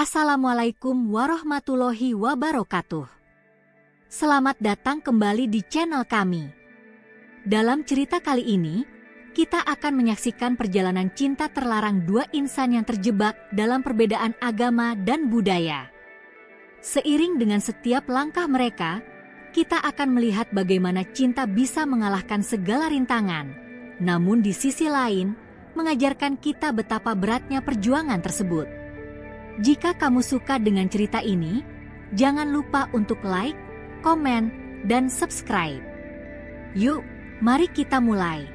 Assalamualaikum warahmatullahi wabarakatuh. Selamat datang kembali di channel kami. Dalam cerita kali ini, kita akan menyaksikan perjalanan cinta terlarang dua insan yang terjebak dalam perbedaan agama dan budaya. Seiring dengan setiap langkah mereka, kita akan melihat bagaimana cinta bisa mengalahkan segala rintangan. Namun di sisi lain, mengajarkan kita betapa beratnya perjuangan tersebut. Jika kamu suka dengan cerita ini, jangan lupa untuk like, komen, dan subscribe. Yuk, mari kita mulai.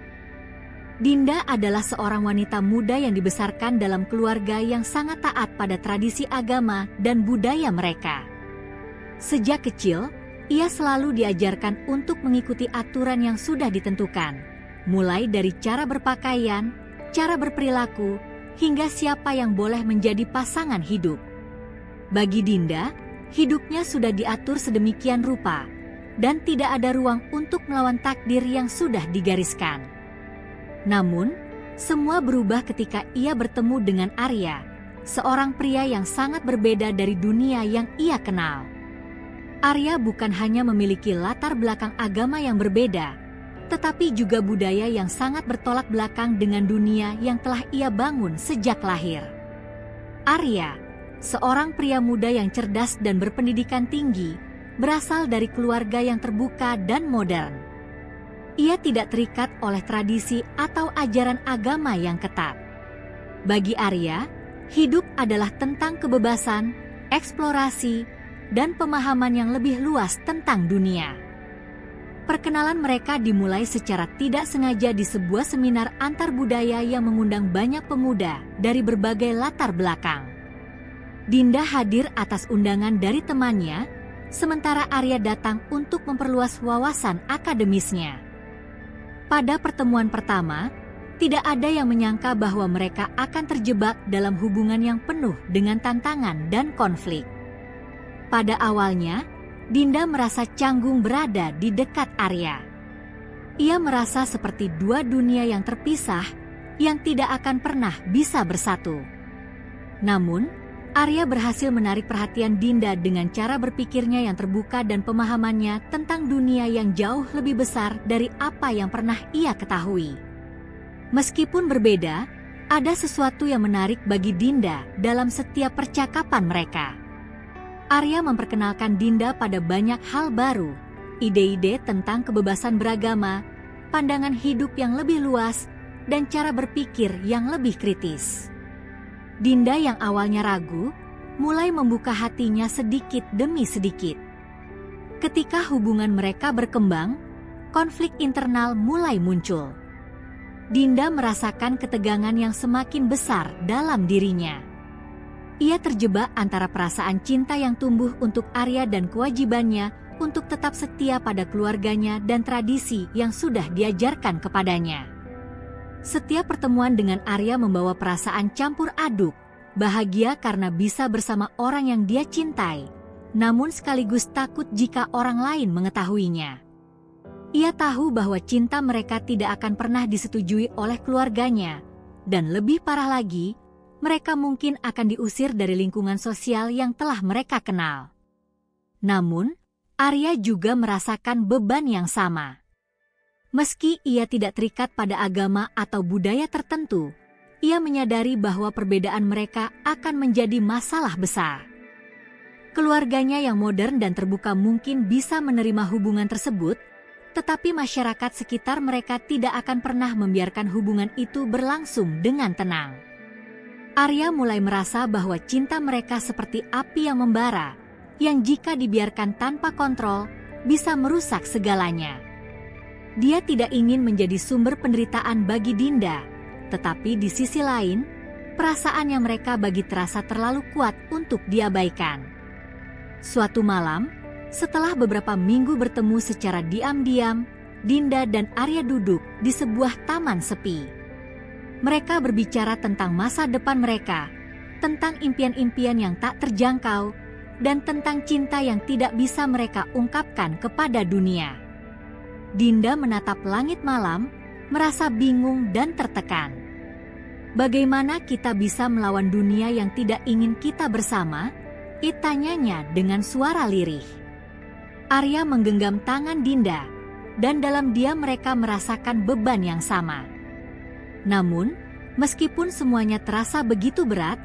Dinda adalah seorang wanita muda yang dibesarkan dalam keluarga yang sangat taat pada tradisi agama dan budaya mereka. Sejak kecil, ia selalu diajarkan untuk mengikuti aturan yang sudah ditentukan, mulai dari cara berpakaian, cara berperilaku, hingga siapa yang boleh menjadi pasangan hidup. Bagi Dinda, hidupnya sudah diatur sedemikian rupa, dan tidak ada ruang untuk melawan takdir yang sudah digariskan. Namun, semua berubah ketika ia bertemu dengan Arya, seorang pria yang sangat berbeda dari dunia yang ia kenal. Arya bukan hanya memiliki latar belakang agama yang berbeda, tetapi juga budaya yang sangat bertolak belakang dengan dunia yang telah ia bangun sejak lahir. Arya, seorang pria muda yang cerdas dan berpendidikan tinggi, berasal dari keluarga yang terbuka dan modern. Ia tidak terikat oleh tradisi atau ajaran agama yang ketat. Bagi Arya, hidup adalah tentang kebebasan, eksplorasi, dan pemahaman yang lebih luas tentang dunia. Perkenalan mereka dimulai secara tidak sengaja di sebuah seminar antar budaya yang mengundang banyak pemuda dari berbagai latar belakang. Dinda hadir atas undangan dari temannya, sementara Arya datang untuk memperluas wawasan akademisnya. Pada pertemuan pertama, tidak ada yang menyangka bahwa mereka akan terjebak dalam hubungan yang penuh dengan tantangan dan konflik. Pada awalnya, Dinda merasa canggung berada di dekat Arya. Ia merasa seperti dua dunia yang terpisah, yang tidak akan pernah bisa bersatu. Namun, Arya berhasil menarik perhatian Dinda dengan cara berpikirnya yang terbuka dan pemahamannya tentang dunia yang jauh lebih besar dari apa yang pernah ia ketahui. Meskipun berbeda, ada sesuatu yang menarik bagi Dinda dalam setiap percakapan mereka. Arya memperkenalkan Dinda pada banyak hal baru, ide-ide tentang kebebasan beragama, pandangan hidup yang lebih luas, dan cara berpikir yang lebih kritis. Dinda yang awalnya ragu, mulai membuka hatinya sedikit demi sedikit. Ketika hubungan mereka berkembang, konflik internal mulai muncul. Dinda merasakan ketegangan yang semakin besar dalam dirinya. Ia terjebak antara perasaan cinta yang tumbuh untuk Arya dan kewajibannya untuk tetap setia pada keluarganya dan tradisi yang sudah diajarkan kepadanya. Setiap pertemuan dengan Arya membawa perasaan campur aduk, bahagia karena bisa bersama orang yang dia cintai, namun sekaligus takut jika orang lain mengetahuinya. Ia tahu bahwa cinta mereka tidak akan pernah disetujui oleh keluarganya, dan lebih parah lagi, mereka mungkin akan diusir dari lingkungan sosial yang telah mereka kenal. Namun, Arya juga merasakan beban yang sama. Meski ia tidak terikat pada agama atau budaya tertentu, ia menyadari bahwa perbedaan mereka akan menjadi masalah besar. Keluarganya yang modern dan terbuka mungkin bisa menerima hubungan tersebut, tetapi masyarakat sekitar mereka tidak akan pernah membiarkan hubungan itu berlangsung dengan tenang. Arya mulai merasa bahwa cinta mereka seperti api yang membara, yang jika dibiarkan tanpa kontrol, bisa merusak segalanya. Dia tidak ingin menjadi sumber penderitaan bagi Dinda, tetapi di sisi lain, perasaan yang mereka bagi terasa terlalu kuat untuk diabaikan. Suatu malam, setelah beberapa minggu bertemu secara diam-diam, Dinda dan Arya duduk di sebuah taman sepi. Mereka berbicara tentang masa depan mereka, tentang impian-impian yang tak terjangkau, dan tentang cinta yang tidak bisa mereka ungkapkan kepada dunia. Dinda menatap langit malam, merasa bingung dan tertekan. Bagaimana kita bisa melawan dunia yang tidak ingin kita bersama? Tanyanya dengan suara lirih. Arya menggenggam tangan Dinda, dan dalam diam mereka merasakan beban yang sama. Namun, meskipun semuanya terasa begitu berat,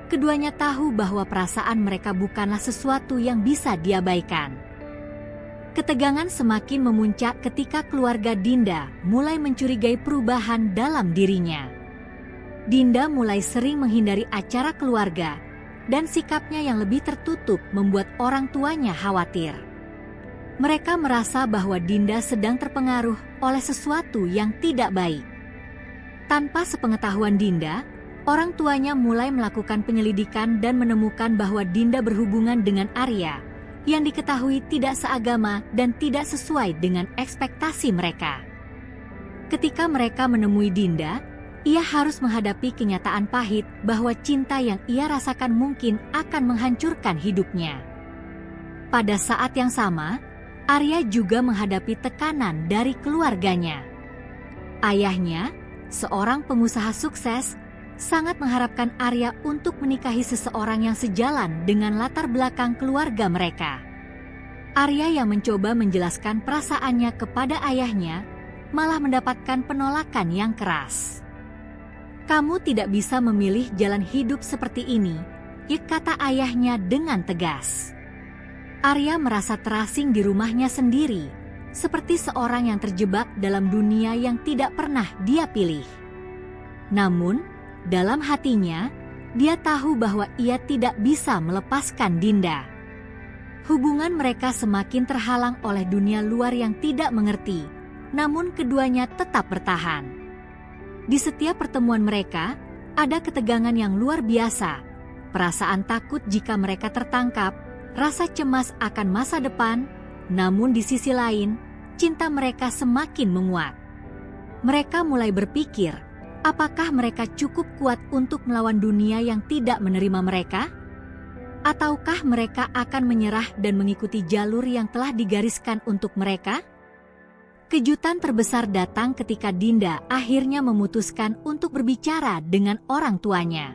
keduanya tahu bahwa perasaan mereka bukanlah sesuatu yang bisa diabaikan. Ketegangan semakin memuncak ketika keluarga Dinda mulai mencurigai perubahan dalam dirinya. Dinda mulai sering menghindari acara keluarga, dan sikapnya yang lebih tertutup membuat orang tuanya khawatir. Mereka merasa bahwa Dinda sedang terpengaruh oleh sesuatu yang tidak baik. Tanpa sepengetahuan Dinda, orang tuanya mulai melakukan penyelidikan dan menemukan bahwa Dinda berhubungan dengan Arya, yang diketahui tidak seagama dan tidak sesuai dengan ekspektasi mereka. Ketika mereka menemui Dinda, ia harus menghadapi kenyataan pahit bahwa cinta yang ia rasakan mungkin akan menghancurkan hidupnya. Pada saat yang sama, Arya juga menghadapi tekanan dari keluarganya. Ayahnya, seorang pengusaha sukses, sangat mengharapkan Arya untuk menikahi seseorang yang sejalan dengan latar belakang keluarga mereka. Arya yang mencoba menjelaskan perasaannya kepada ayahnya, malah mendapatkan penolakan yang keras. "Kamu tidak bisa memilih jalan hidup seperti ini," kata ayahnya dengan tegas. Arya merasa terasing di rumahnya sendiri, seperti seorang yang terjebak dalam dunia yang tidak pernah dia pilih. Namun, dalam hatinya, dia tahu bahwa ia tidak bisa melepaskan Dinda. Hubungan mereka semakin terhalang oleh dunia luar yang tidak mengerti, namun keduanya tetap bertahan. Di setiap pertemuan mereka, ada ketegangan yang luar biasa, perasaan takut jika mereka tertangkap, rasa cemas akan masa depan, namun di sisi lain, cinta mereka semakin menguat. Mereka mulai berpikir, apakah mereka cukup kuat untuk melawan dunia yang tidak menerima mereka? Ataukah mereka akan menyerah dan mengikuti jalur yang telah digariskan untuk mereka? Kejutan terbesar datang ketika Dinda akhirnya memutuskan untuk berbicara dengan orang tuanya.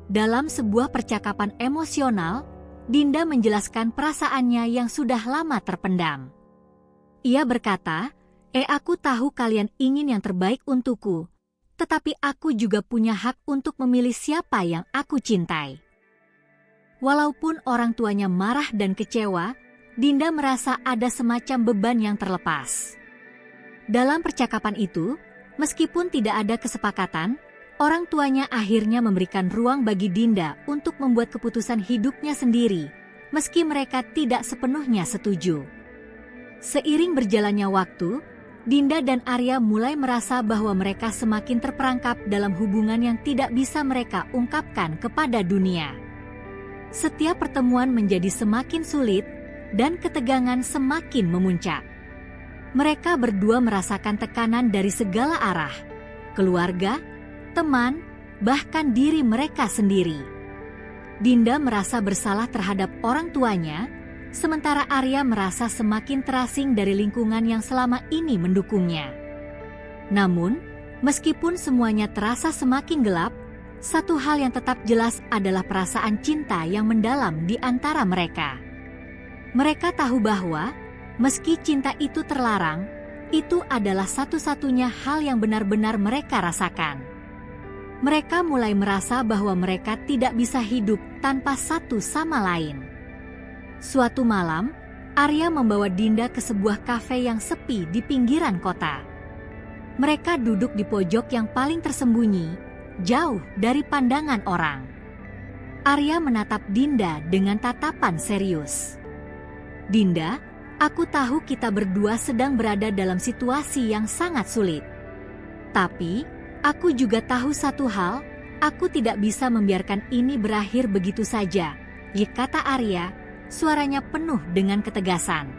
Dalam sebuah percakapan emosional, Dinda menjelaskan perasaannya yang sudah lama terpendam. Ia berkata, aku tahu kalian ingin yang terbaik untukku, tetapi aku juga punya hak untuk memilih siapa yang aku cintai." Walaupun orang tuanya marah dan kecewa, Dinda merasa ada semacam beban yang terlepas. Dalam percakapan itu, meskipun tidak ada kesepakatan, orang tuanya akhirnya memberikan ruang bagi Dinda untuk membuat keputusan hidupnya sendiri, meski mereka tidak sepenuhnya setuju. Seiring berjalannya waktu, Dinda dan Arya mulai merasa bahwa mereka semakin terperangkap dalam hubungan yang tidak bisa mereka ungkapkan kepada dunia. Setiap pertemuan menjadi semakin sulit, dan ketegangan semakin memuncak. Mereka berdua merasakan tekanan dari segala arah, keluarga, teman, bahkan diri mereka sendiri. Dinda merasa bersalah terhadap orang tuanya, sementara Arya merasa semakin terasing dari lingkungan yang selama ini mendukungnya. Namun, meskipun semuanya terasa semakin gelap, satu hal yang tetap jelas adalah perasaan cinta yang mendalam di antara mereka. Mereka tahu bahwa, meski cinta itu terlarang, itu adalah satu-satunya hal yang benar-benar mereka rasakan. Mereka mulai merasa bahwa mereka tidak bisa hidup tanpa satu sama lain. Suatu malam, Arya membawa Dinda ke sebuah kafe yang sepi di pinggiran kota. Mereka duduk di pojok yang paling tersembunyi, jauh dari pandangan orang. Arya menatap Dinda dengan tatapan serius. "Dinda, aku tahu kita berdua sedang berada dalam situasi yang sangat sulit. Tapi, aku juga tahu satu hal, aku tidak bisa membiarkan ini berakhir begitu saja," kata Arya, suaranya penuh dengan ketegasan.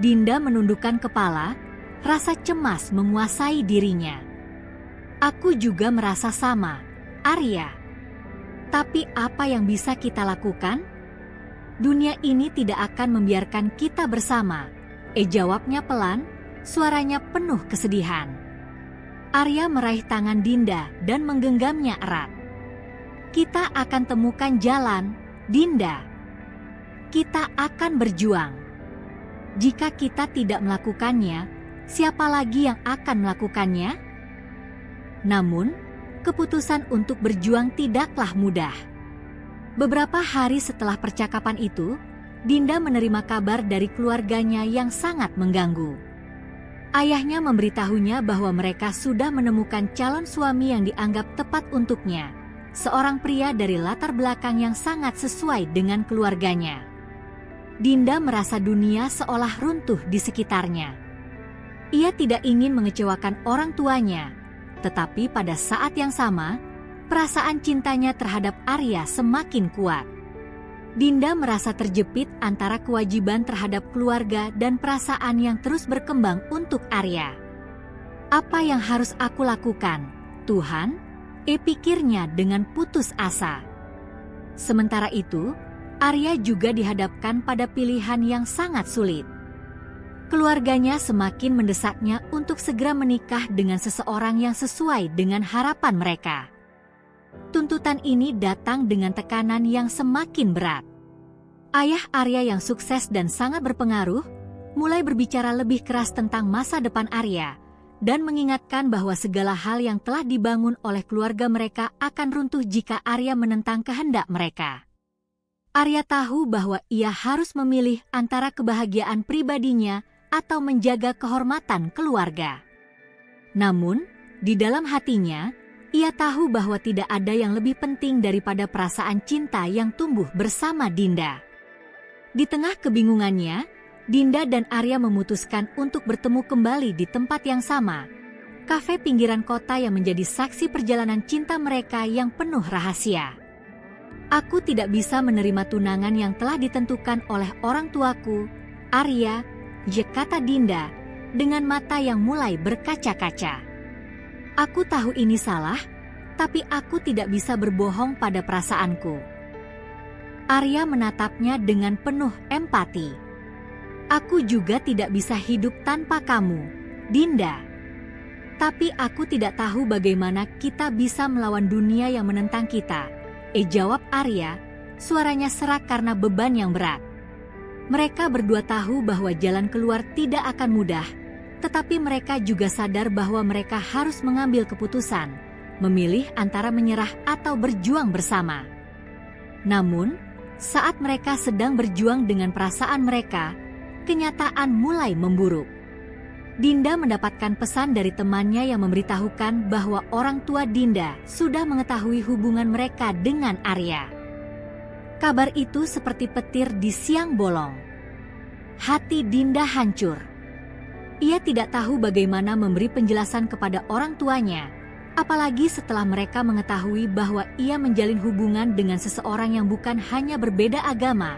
Dinda menundukkan kepala, rasa cemas menguasai dirinya. "Aku juga merasa sama, Arya. Tapi apa yang bisa kita lakukan? Dunia ini tidak akan membiarkan kita bersama," jawabnya pelan, suaranya penuh kesedihan. Arya meraih tangan Dinda dan menggenggamnya erat. Kita akan temukan jalan, Dinda. Kita akan berjuang. Jika kita tidak melakukannya, siapa lagi yang akan melakukannya? Namun, keputusan untuk berjuang tidaklah mudah. Beberapa hari setelah percakapan itu, Dinda menerima kabar dari keluarganya yang sangat mengganggu. Ayahnya memberitahunya bahwa mereka sudah menemukan calon suami yang dianggap tepat untuknya, seorang pria dari latar belakang yang sangat sesuai dengan keluarganya. Dinda merasa dunia seolah runtuh di sekitarnya. Ia tidak ingin mengecewakan orang tuanya, tetapi pada saat yang sama, perasaan cintanya terhadap Arya semakin kuat. Dinda merasa terjepit antara kewajiban terhadap keluarga dan perasaan yang terus berkembang untuk Arya. Apa yang harus aku lakukan, Tuhan? Pikirnya dengan putus asa. Sementara itu, Arya juga dihadapkan pada pilihan yang sangat sulit. Keluarganya semakin mendesaknya untuk segera menikah dengan seseorang yang sesuai dengan harapan mereka. Tuntutan ini datang dengan tekanan yang semakin berat. Ayah Arya yang sukses dan sangat berpengaruh, mulai berbicara lebih keras tentang masa depan Arya, dan mengingatkan bahwa segala hal yang telah dibangun oleh keluarga mereka akan runtuh jika Arya menentang kehendak mereka. Arya tahu bahwa ia harus memilih antara kebahagiaan pribadinya atau menjaga kehormatan keluarga. Namun, di dalam hatinya, ia tahu bahwa tidak ada yang lebih penting daripada perasaan cinta yang tumbuh bersama Dinda. Di tengah kebingungannya, Dinda dan Arya memutuskan untuk bertemu kembali di tempat yang sama, kafe pinggiran kota yang menjadi saksi perjalanan cinta mereka yang penuh rahasia. Aku tidak bisa menerima tunangan yang telah ditentukan oleh orang tuaku, Arya, kata Dinda, dengan mata yang mulai berkaca-kaca. Aku tahu ini salah, tapi aku tidak bisa berbohong pada perasaanku. Arya menatapnya dengan penuh empati. Aku juga tidak bisa hidup tanpa kamu, Dinda. Tapi aku tidak tahu bagaimana kita bisa melawan dunia yang menentang kita. Jawab Arya, suaranya serak karena beban yang berat. Mereka berdua tahu bahwa jalan keluar tidak akan mudah, tetapi mereka juga sadar bahwa mereka harus mengambil keputusan, memilih antara menyerah atau berjuang bersama. Namun, saat mereka sedang berjuang dengan perasaan mereka, kenyataan mulai memburuk. Dinda mendapatkan pesan dari temannya yang memberitahukan bahwa orang tua Dinda sudah mengetahui hubungan mereka dengan Arya. Kabar itu seperti petir di siang bolong. Hati Dinda hancur. Ia tidak tahu bagaimana memberi penjelasan kepada orang tuanya, apalagi setelah mereka mengetahui bahwa ia menjalin hubungan dengan seseorang yang bukan hanya berbeda agama,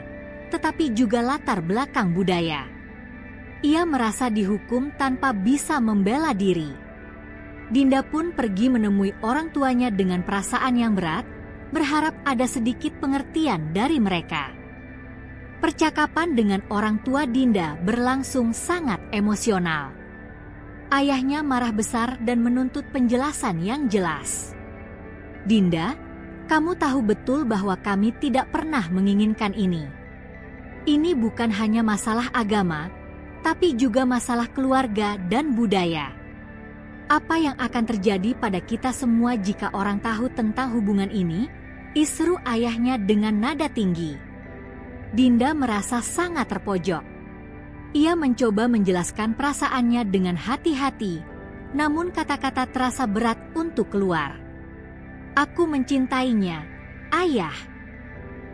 tetapi juga latar belakang budaya. Ia merasa dihukum tanpa bisa membela diri. Dinda pun pergi menemui orang tuanya dengan perasaan yang berat, berharap ada sedikit pengertian dari mereka. Percakapan dengan orang tua Dinda berlangsung sangat emosional. Ayahnya marah besar dan menuntut penjelasan yang jelas. Dinda, kamu tahu betul bahwa kami tidak pernah menginginkan ini. Ini bukan hanya masalah agama, tapi juga masalah keluarga dan budaya. Apa yang akan terjadi pada kita semua jika orang tahu tentang hubungan ini? Seru ayahnya dengan nada tinggi. Dinda merasa sangat terpojok. Ia mencoba menjelaskan perasaannya dengan hati-hati, namun kata-kata terasa berat untuk keluar. Aku mencintainya, ayah.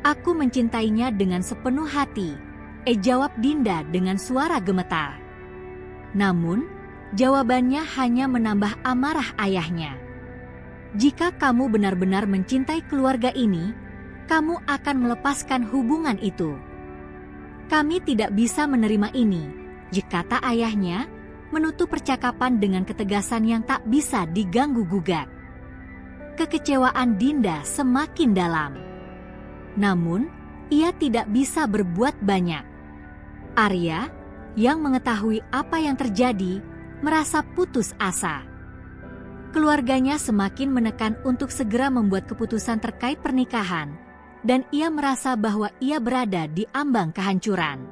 Aku mencintainya dengan sepenuh hati, jawab Dinda dengan suara gemetar. Namun, jawabannya hanya menambah amarah ayahnya. Jika kamu benar-benar mencintai keluarga ini, kamu akan melepaskan hubungan itu. Kami tidak bisa menerima ini, kata ayahnya, menutup percakapan dengan ketegasan yang tak bisa diganggu-gugat. Kekecewaan Dinda semakin dalam. Namun, ia tidak bisa berbuat banyak. Arya, yang mengetahui apa yang terjadi, merasa putus asa. Keluarganya semakin menekan untuk segera membuat keputusan terkait pernikahan, dan ia merasa bahwa ia berada di ambang kehancuran.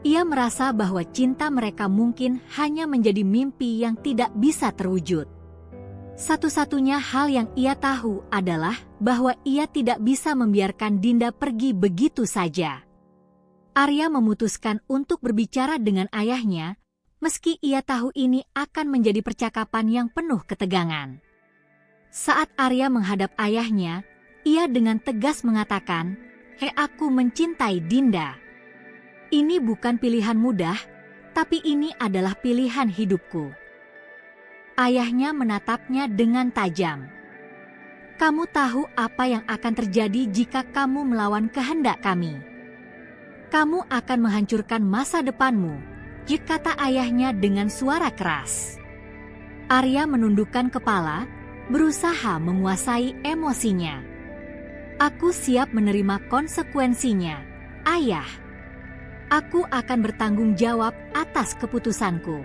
Ia merasa bahwa cinta mereka mungkin hanya menjadi mimpi yang tidak bisa terwujud. Satu-satunya hal yang ia tahu adalah bahwa ia tidak bisa membiarkan Dinda pergi begitu saja. Arya memutuskan untuk berbicara dengan ayahnya, meski ia tahu ini akan menjadi percakapan yang penuh ketegangan. Saat Arya menghadap ayahnya, ia dengan tegas mengatakan, aku mencintai Dinda. Ini bukan pilihan mudah, tapi ini adalah pilihan hidupku." Ayahnya menatapnya dengan tajam. "Kamu tahu apa yang akan terjadi jika kamu melawan kehendak kami. Kamu akan menghancurkan masa depanmu," kata ayahnya dengan suara keras. Arya menundukkan kepala, berusaha menguasai emosinya. "Aku siap menerima konsekuensinya, Ayah. Aku akan bertanggung jawab atas keputusanku."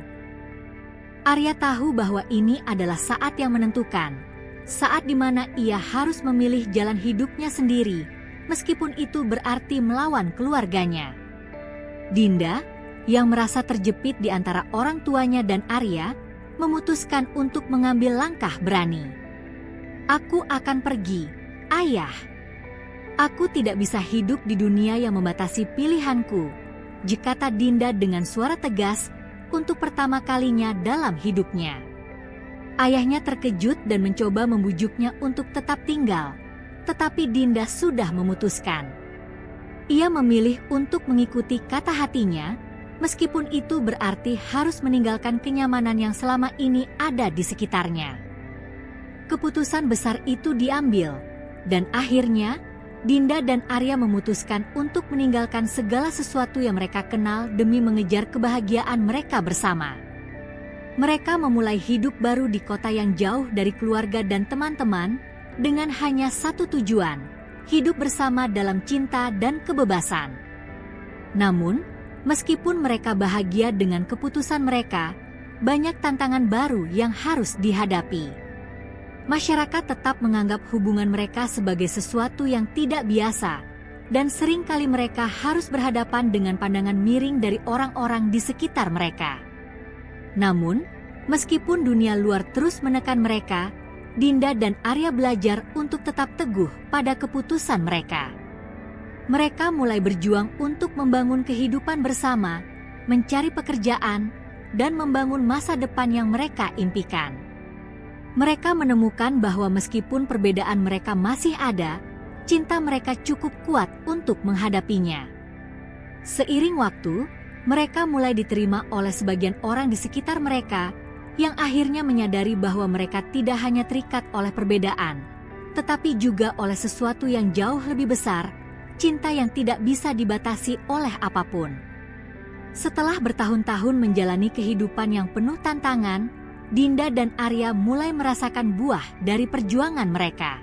Arya tahu bahwa ini adalah saat yang menentukan, saat di mana ia harus memilih jalan hidupnya sendiri, meskipun itu berarti melawan keluarganya. Dinda, yang merasa terjepit di antara orang tuanya dan Arya, memutuskan untuk mengambil langkah berani. "Aku akan pergi, Ayah. Aku tidak bisa hidup di dunia yang membatasi pilihanku," kata Dinda dengan suara tegas untuk pertama kalinya dalam hidupnya. Ayahnya terkejut dan mencoba membujuknya untuk tetap tinggal, tetapi Dinda sudah memutuskan. Ia memilih untuk mengikuti kata hatinya, meskipun itu berarti harus meninggalkan kenyamanan yang selama ini ada di sekitarnya. Keputusan besar itu diambil, dan akhirnya Dinda dan Arya memutuskan untuk meninggalkan segala sesuatu yang mereka kenal demi mengejar kebahagiaan mereka bersama. Mereka memulai hidup baru di kota yang jauh dari keluarga dan teman-teman, dengan hanya satu tujuan, hidup bersama dalam cinta dan kebebasan. Namun, meskipun mereka bahagia dengan keputusan mereka, banyak tantangan baru yang harus dihadapi. Masyarakat tetap menganggap hubungan mereka sebagai sesuatu yang tidak biasa, dan seringkali mereka harus berhadapan dengan pandangan miring dari orang-orang di sekitar mereka. Namun, meskipun dunia luar terus menekan mereka, Dinda dan Arya belajar untuk tetap teguh pada keputusan mereka. Mereka mulai berjuang untuk membangun kehidupan bersama, mencari pekerjaan, dan membangun masa depan yang mereka impikan. Mereka menemukan bahwa meskipun perbedaan mereka masih ada, cinta mereka cukup kuat untuk menghadapinya. Seiring waktu, mereka mulai diterima oleh sebagian orang di sekitar mereka, yang akhirnya menyadari bahwa mereka tidak hanya terikat oleh perbedaan, tetapi juga oleh sesuatu yang jauh lebih besar, cinta yang tidak bisa dibatasi oleh apapun. Setelah bertahun-tahun menjalani kehidupan yang penuh tantangan, Dinda dan Arya mulai merasakan buah dari perjuangan mereka.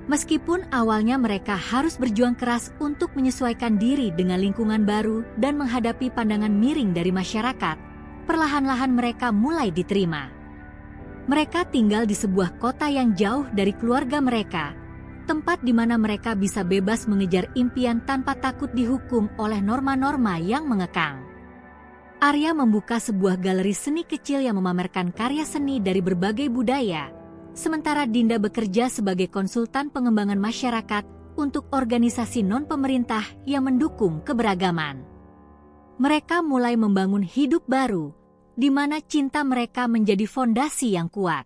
Meskipun awalnya mereka harus berjuang keras untuk menyesuaikan diri dengan lingkungan baru dan menghadapi pandangan miring dari masyarakat, perlahan-lahan mereka mulai diterima. Mereka tinggal di sebuah kota yang jauh dari keluarga mereka, tempat di mana mereka bisa bebas mengejar impian tanpa takut dihukum oleh norma-norma yang mengekang. Arya membuka sebuah galeri seni kecil yang memamerkan karya seni dari berbagai budaya, sementara Dinda bekerja sebagai konsultan pengembangan masyarakat untuk organisasi non-pemerintah yang mendukung keberagaman. Mereka mulai membangun hidup baru, di mana cinta mereka menjadi fondasi yang kuat.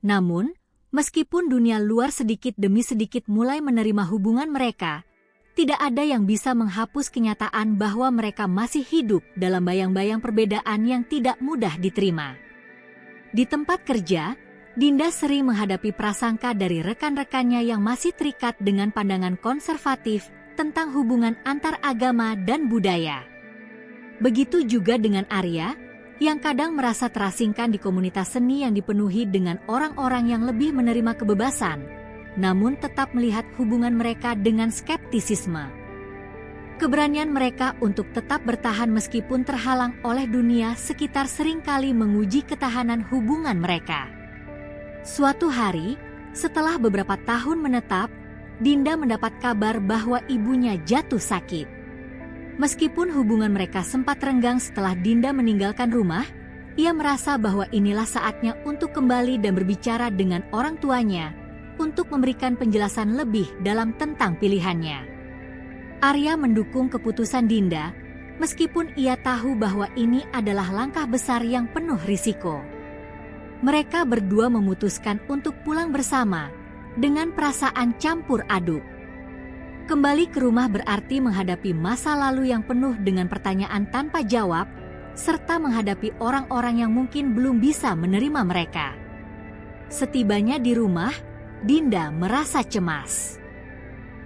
Namun, meskipun dunia luar sedikit demi sedikit mulai menerima hubungan mereka, tidak ada yang bisa menghapus kenyataan bahwa mereka masih hidup dalam bayang-bayang perbedaan yang tidak mudah diterima. Di tempat kerja, Dinda sering menghadapi prasangka dari rekan-rekannya yang masih terikat dengan pandangan konservatif tentang hubungan antar agama dan budaya. Begitu juga dengan Arya, yang kadang merasa terasingkan di komunitas seni yang dipenuhi dengan orang-orang yang lebih menerima kebebasan, namun tetap melihat hubungan mereka dengan skeptisisme. Keberanian mereka untuk tetap bertahan meskipun terhalang oleh dunia sekitar seringkali menguji ketahanan hubungan mereka. Suatu hari, setelah beberapa tahun menetap, Dinda mendapat kabar bahwa ibunya jatuh sakit. Meskipun hubungan mereka sempat renggang setelah Dinda meninggalkan rumah, ia merasa bahwa inilah saatnya untuk kembali dan berbicara dengan orang tuanya untuk memberikan penjelasan lebih dalam tentang pilihannya. Arya mendukung keputusan Dinda, meskipun ia tahu bahwa ini adalah langkah besar yang penuh risiko. Mereka berdua memutuskan untuk pulang bersama, dengan perasaan campur aduk. Kembali ke rumah berarti menghadapi masa lalu yang penuh dengan pertanyaan tanpa jawab, serta menghadapi orang-orang yang mungkin belum bisa menerima mereka. Setibanya di rumah, Dinda merasa cemas.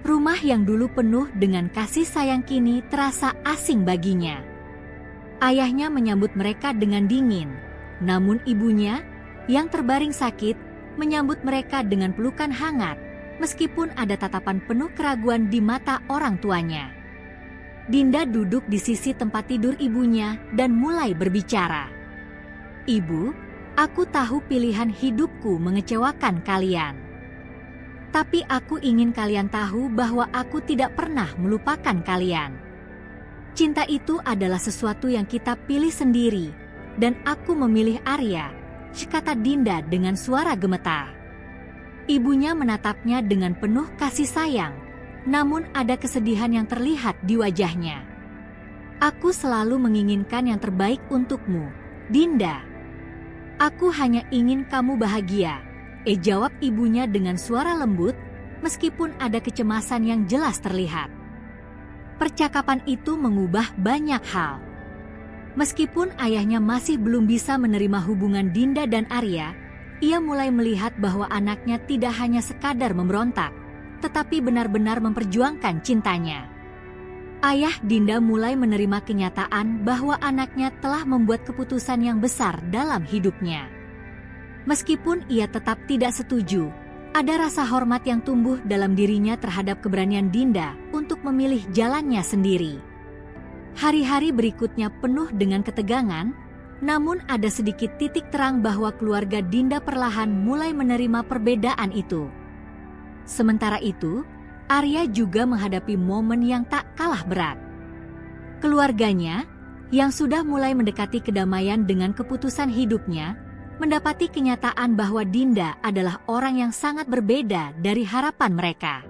Rumah yang dulu penuh dengan kasih sayang kini terasa asing baginya. Ayahnya menyambut mereka dengan dingin, namun ibunya, yang terbaring sakit, menyambut mereka dengan pelukan hangat, meskipun ada tatapan penuh keraguan di mata orang tuanya. Dinda duduk di sisi tempat tidur ibunya dan mulai berbicara. "Ibu, aku tahu pilihan hidupku mengecewakan kalian. Tapi aku ingin kalian tahu bahwa aku tidak pernah melupakan kalian. Cinta itu adalah sesuatu yang kita pilih sendiri, dan aku memilih Arya," kata Dinda dengan suara gemetar. Ibunya menatapnya dengan penuh kasih sayang, namun ada kesedihan yang terlihat di wajahnya. "Aku selalu menginginkan yang terbaik untukmu, Dinda. Aku hanya ingin kamu bahagia," jawab ibunya dengan suara lembut, meskipun ada kecemasan yang jelas terlihat. Percakapan itu mengubah banyak hal. Meskipun ayahnya masih belum bisa menerima hubungan Dinda dan Arya, ia mulai melihat bahwa anaknya tidak hanya sekadar memberontak, tetapi benar-benar memperjuangkan cintanya. Ayah Dinda mulai menerima kenyataan bahwa anaknya telah membuat keputusan yang besar dalam hidupnya. Meskipun ia tetap tidak setuju, ada rasa hormat yang tumbuh dalam dirinya terhadap keberanian Dinda untuk memilih jalannya sendiri. Hari-hari berikutnya penuh dengan ketegangan, namun ada sedikit titik terang bahwa keluarga Dinda perlahan mulai menerima perbedaan itu. Sementara itu, Arya juga menghadapi momen yang tak kalah berat. Keluarganya, yang sudah mulai mendekati kedamaian dengan keputusan hidupnya, mendapati kenyataan bahwa Dinda adalah orang yang sangat berbeda dari harapan mereka.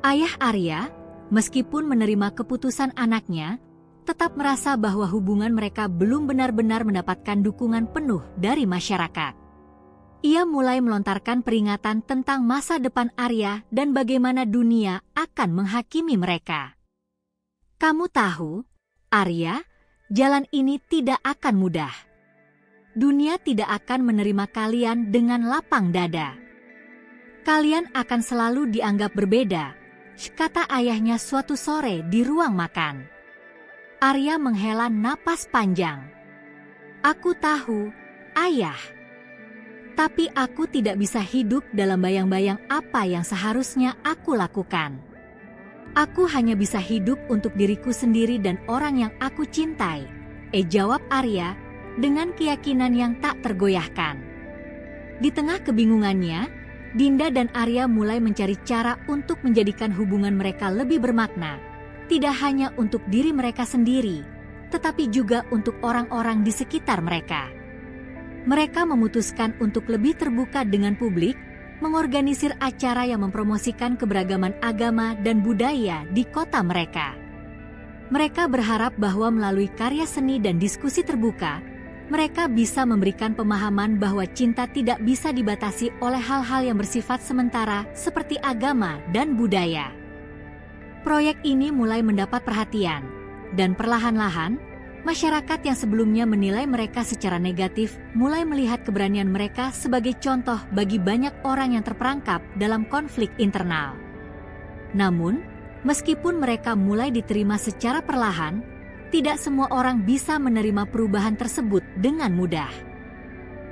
Ayah Arya, meskipun menerima keputusan anaknya, tetap merasa bahwa hubungan mereka belum benar-benar mendapatkan dukungan penuh dari masyarakat. Ia mulai melontarkan peringatan tentang masa depan Arya dan bagaimana dunia akan menghakimi mereka. "Kamu tahu, Arya, jalan ini tidak akan mudah. Dunia tidak akan menerima kalian dengan lapang dada. Kalian akan selalu dianggap berbeda," kata ayahnya suatu sore di ruang makan. Arya menghela napas panjang. "Aku tahu, Ayah. Tapi aku tidak bisa hidup dalam bayang-bayang apa yang seharusnya aku lakukan. Aku hanya bisa hidup untuk diriku sendiri dan orang yang aku cintai," jawab Arya dengan keyakinan yang tak tergoyahkan. Di tengah kebingungannya, Dinda dan Arya mulai mencari cara untuk menjadikan hubungan mereka lebih bermakna, tidak hanya untuk diri mereka sendiri, tetapi juga untuk orang-orang di sekitar mereka. Mereka memutuskan untuk lebih terbuka dengan publik, mengorganisir acara yang mempromosikan keberagaman agama dan budaya di kota mereka. Mereka berharap bahwa melalui karya seni dan diskusi terbuka, mereka bisa memberikan pemahaman bahwa cinta tidak bisa dibatasi oleh hal-hal yang bersifat sementara seperti agama dan budaya. Proyek ini mulai mendapat perhatian, dan perlahan-lahan, masyarakat yang sebelumnya menilai mereka secara negatif mulai melihat keberanian mereka sebagai contoh bagi banyak orang yang terperangkap dalam konflik internal. Namun, meskipun mereka mulai diterima secara perlahan, tidak semua orang bisa menerima perubahan tersebut dengan mudah.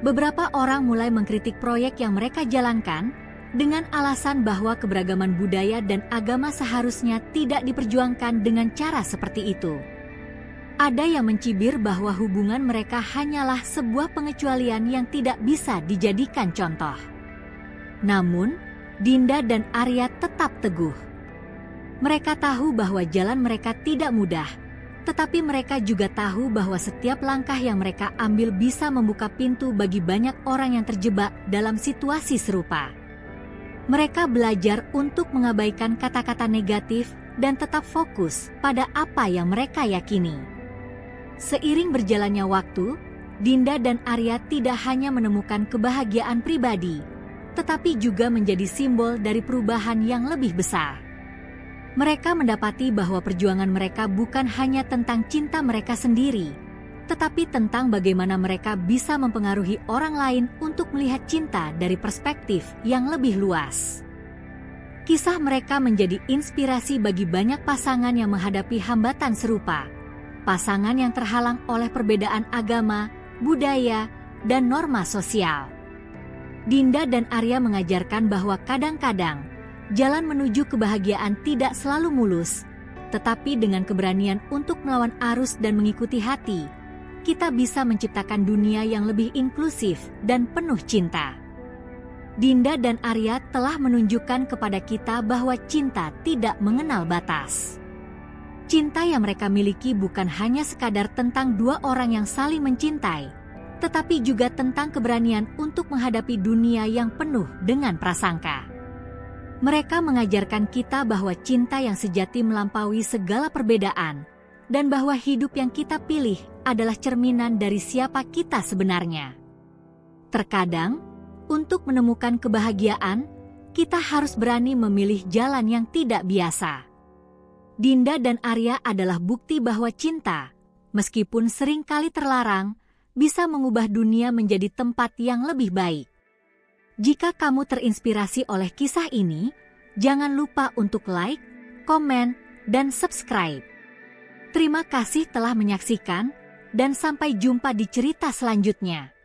Beberapa orang mulai mengkritik proyek yang mereka jalankan, dengan alasan bahwa keberagaman budaya dan agama seharusnya tidak diperjuangkan dengan cara seperti itu. Ada yang mencibir bahwa hubungan mereka hanyalah sebuah pengecualian yang tidak bisa dijadikan contoh. Namun, Dinda dan Arya tetap teguh. Mereka tahu bahwa jalan mereka tidak mudah, tetapi mereka juga tahu bahwa setiap langkah yang mereka ambil bisa membuka pintu bagi banyak orang yang terjebak dalam situasi serupa. Mereka belajar untuk mengabaikan kata-kata negatif dan tetap fokus pada apa yang mereka yakini. Seiring berjalannya waktu, Dinda dan Arya tidak hanya menemukan kebahagiaan pribadi, tetapi juga menjadi simbol dari perubahan yang lebih besar. Mereka mendapati bahwa perjuangan mereka bukan hanya tentang cinta mereka sendiri, tetapi tentang bagaimana mereka bisa mempengaruhi orang lain untuk melihat cinta dari perspektif yang lebih luas. Kisah mereka menjadi inspirasi bagi banyak pasangan yang menghadapi hambatan serupa, pasangan yang terhalang oleh perbedaan agama, budaya, dan norma sosial. Dinda dan Arya mengajarkan bahwa kadang-kadang jalan menuju kebahagiaan tidak selalu mulus, tetapi dengan keberanian untuk melawan arus dan mengikuti hati, kita bisa menciptakan dunia yang lebih inklusif dan penuh cinta. Dinda dan Arya telah menunjukkan kepada kita bahwa cinta tidak mengenal batas. Cinta yang mereka miliki bukan hanya sekadar tentang dua orang yang saling mencintai, tetapi juga tentang keberanian untuk menghadapi dunia yang penuh dengan prasangka. Mereka mengajarkan kita bahwa cinta yang sejati melampaui segala perbedaan, dan bahwa hidup yang kita pilih adalah cerminan dari siapa kita sebenarnya. Terkadang, untuk menemukan kebahagiaan, kita harus berani memilih jalan yang tidak biasa. Dinda dan Arya adalah bukti bahwa cinta, meskipun sering kali terlarang, bisa mengubah dunia menjadi tempat yang lebih baik. Jika kamu terinspirasi oleh kisah ini, jangan lupa untuk like, komen, dan subscribe. Terima kasih telah menyaksikan, dan sampai jumpa di cerita selanjutnya.